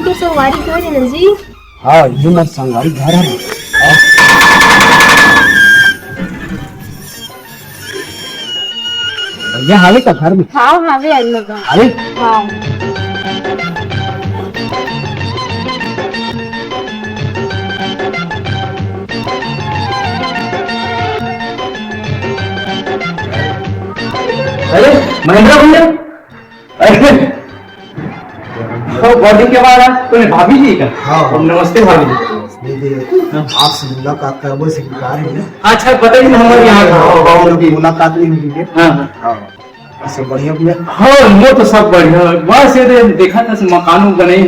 तो सवारी घर है ना जी। हाँ ये मत संगारी घर है। भैया हावे का घर में। हाँ हावे आज लगा। अरे हाँ अरे महेंद्र भैया, अरे बहुत दिन के बाद आज तूने भाभी जी का। हाँ। नमस्ते भाभी जी। आपसे मुलाकात करबो से कार है। अच्छा बताइए ना हमारे यहाँ गाँव की मुलाकात नहीं हुई है। हाँ सब बढ़िया भैया। हाँ वो तो सब बढ़िया। बस ये देखा था मकान बने ही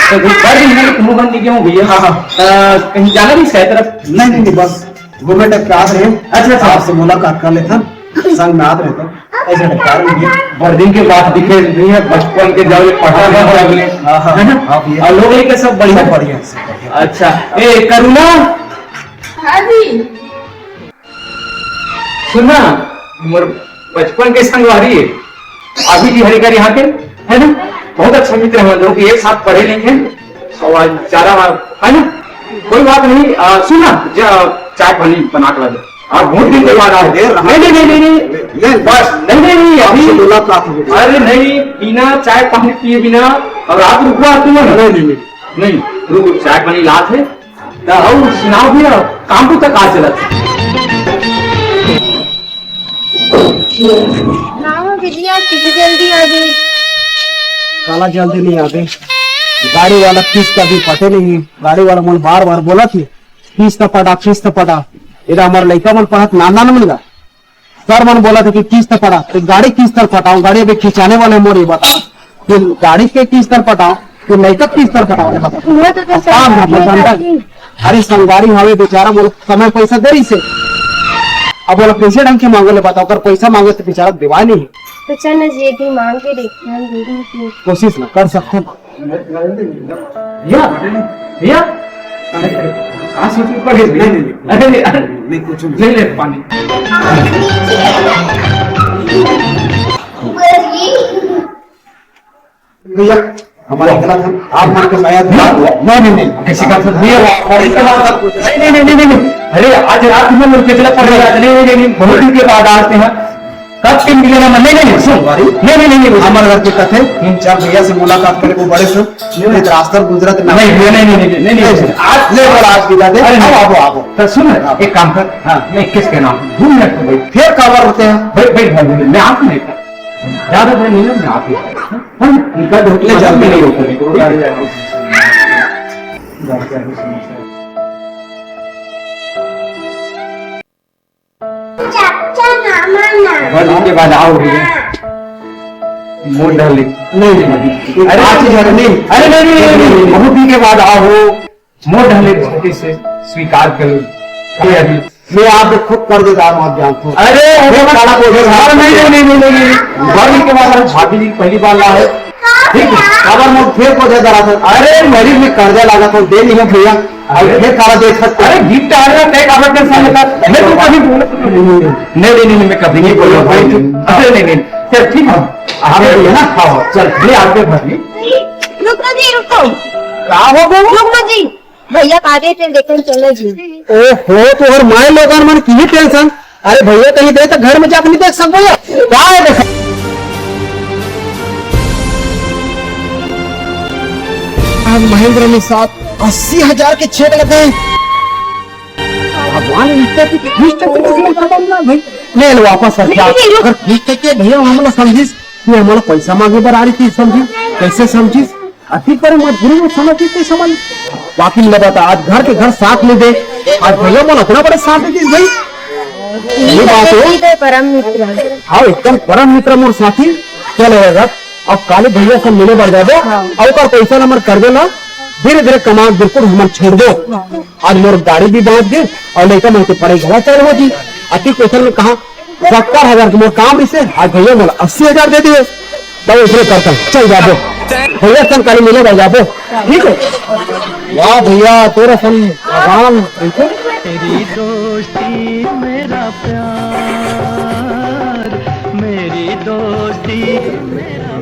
तो घूमने नहीं गया हूँ भैया। कहीं जाना भी इसका तरफ? नहीं बस घूमे टक के आ रहे हैं। अच्छा आपसे मुलाकात कर लेता संग में आ रहे थे ऐसे कार में बहुत दिन के बाद दिखे भैया, बचपन के जब पढ़ा और लोग एक सब बढ़िया बढ़िया। अच्छा ए करुणा, हाँ जी सुनना मोर बचपन के संगवारी है अभी जी हरिकर यहाँ के है ना, बहुत अच्छा मित्र है हम लोग एक साथ पढ़े लिखे और ज्यादा है ना। कोई बात नहीं, सुना चाय पानी बना कर ला दे। बहुत दिन के बाद आए। नहीं बस नहीं अभी मुलाकात हो गई। अरे नहीं, बिना चाय पानी पिए बिना और आप रुकवा तुम नहीं रुक, चाय पानी लात है और सुनाओ भैया काम को तक आ चला ना बिटिया कितनी जल्दी आ गई। काला जल्दी नहीं आते, गाड़ी वाला किस्त का भी पते नहीं। गाड़ी वाला मन बार बार बोला थी किस्त पटा इधर हमारे लड़का मन पढ़ा नाना न मिल सर मन बोला था कि किस्त पड़ा तो गाड़ी किस्त पटाओ। गाड़ी अभी खिंचाने वाले मोरी बता कि गाड़ी के किस्त पटाओ तो लड़का किस्त पटाओ। अरे संगारी हवे बेचारा बोला समय पैसा दे से अब बोला कैसे ढंग के मांगे ले बताओ, अगर पैसा मांगे तो बेचारा दिवा नहीं। तो चल ना जी एक दिन मांग के देखना, कोशिश न कर सकते भैया नहीं कुछ ले पानी। भैया हमारा गला था आप मान के शायद नहीं किसी का नहीं। अरे आज रात में लोग कितना पड़ रहा है। नहीं बहुत दिन के बाद आते हैं कब के मिले ना। नहीं सुन नहीं हमारे घर के कथे 3-4 भैया से मुलाकात करे को बड़े से रास्ता गुजरत नहीं आज ले बोला आज बिता दे। आओ तो सुन एक काम कर, हाँ मैं किसके नाम 2 मिनट में भाई फिर कवर होते हैं भाई मैं आप नहीं ज्यादा देर नहीं मैं आप इनका ढोकले जल में नहीं होते। बहुत दिन के बाद आओ भैया मोड़ डाल नहीं अरे नहीं बहुत दिन के बाद आओ मोड़ डाले से स्वीकार करो। मैं आप खुद कर देता हूँ आप जानते हो। अरे नहीं बहुत दिन के बाद भाभी जी पहली बार ला है ठीक है खबर में फिर पौधे डरा था। अरे मरीज में कर्जा लगा था दे नहीं भैया फिर सारा देख सकते। अरे गिफ्ट आ रहा है कागज के साथ मैं तो कभी नहीं मैं कभी नहीं बोल रहा। अरे नहीं चल ठीक है आप ना खाओ चल ले आगे भाभी। रुको जी रुको, क्या हो गया रुको जी भैया आगे फिर देखने चले जी। ओहो तो और माय लोगन मन की टेंशन। अरे भैया कहीं दे तो घर में जाकर नहीं देख सकते क्या है देखा। महेंद्र ने साथ 80,000 के चेक लगे। भगवान ले लो वापस अगर ठीक है भैया हमला समझिस कि हमारा पैसा मांगे बर आ रही थी समझी कैसे समझिस अति पर मजबूरी में समझ कैसे समझ बाकी मिला बता आज घर के घर साथ ले दे। आज भैया मन अपना बड़े साथ दे भाई ये बात हो परम मित्र। हाँ एकदम परम मित्र मोर साथी चल अब काले भैया से मिले बढ़ जाबो और पैसा नंबर कर देना धीरे धीरे कमा बिल्कुल हम छोड़ दो। आज मोर गाड़ी भी बांध दे और लेकर मैं पढ़ाई घरा चल हो जी अति क्वेश्चन में कहा 70,000 मोर काम इसे आज भैया बोला 80,000 दे दिए तो इसलिए करता चल जाबो भैया सन काली मिले बढ़ जाबो ठीक है। वाह भैया तेरा सन भगवान तेरी दोस्ती मेरा प्यार मेरी दोस्ती मेरा